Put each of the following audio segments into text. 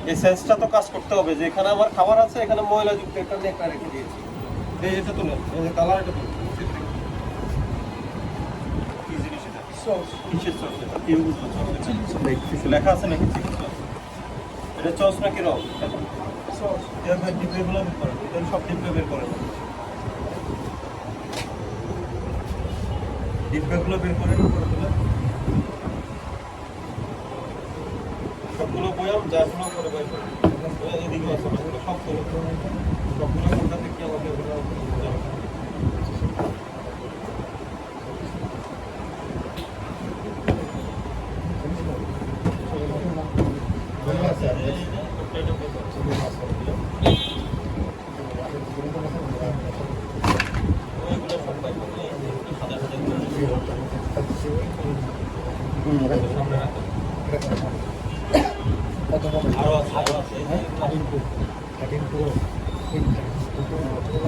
এই সেন্সটা তো কাজ করতে হবে যে এখানে আমার খাবার আছে, এখানে ময়লা যুক্ত একটা নেকড়া রেখে দিয়েছি। এই এটা তুলে, এই যে কালার এটা তুলে। কি জিনিস এটা? সস। কিসের সস এটা? কি বুঝলো সস এটা? লেখা আছে নাকি চিলি সস? এটা সস নাকি রং? সস। এর ভাই ডিব্বাগুলো বের করেন, এদের সব ডিব্বা বের করেন। ডিব্বাগুলো বের করেন উপরগুলো। সবগুলো বয়াম যাগুলো করে বের করেন। এদিকে আছে সবগুলো, সবগুলো কোনটা থেকে আমাদের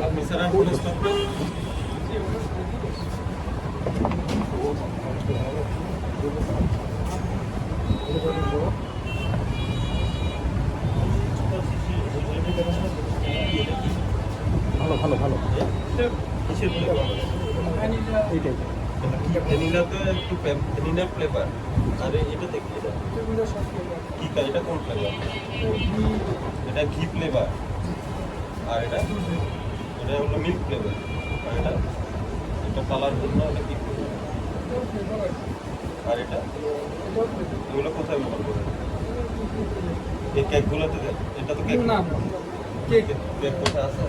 আপনি স্যার ফুল স্টপ ভালো ভালো ভালো। কিসের ফ্লেভার? এইটাই ভ্যানিলা তো একটু ভ্যানিলা ফ্লেভার। আর এটা দেখি এটা কি কাজ, এটা কোন ফ্লেভার? এটা ঘি ফ্লেভার। আর এটা এটা হলো মিল্ক ফ্লেভার। আর এটা এটা কালার জন্য এটা কি ফ্লেভার? আর এটা এগুলো কোথায় ব্যবহার করে? এই কেকগুলোতে দেন? এটা তো কেক না কেক কেক কোথায় আছে?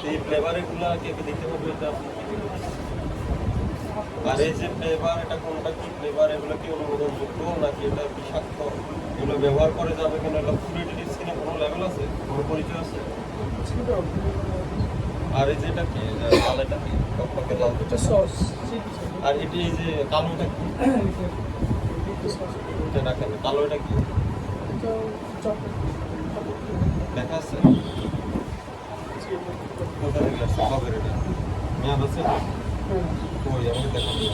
এই ফ্লেভারগুলো কেকে দিতে হবে, এটা আপনি কি দিবেন? আর এই যে ফ্লেভার, এটা কোনটা কি ফ্লেভার, এগুলো কি অনুমোদনযোগ্য নাকি এটা বিষাক্ত? এগুলো ব্যবহার করে যাবে কেন? এটা ফুড স্কিনে কোনো লেভেল আছে, কোনো পরিচয় আছে? আর এই যে এটা কি লাল, এটা কি টকটকে লাল? এটা সস। আর এটি এই যে কালোটা কি? এটা না কেন কালো, এটা কি দেখা আছে? কোথা থেকে আসছে? কবের এটা? মেয়াদ আছে? ওই আমাকে দেখাবো।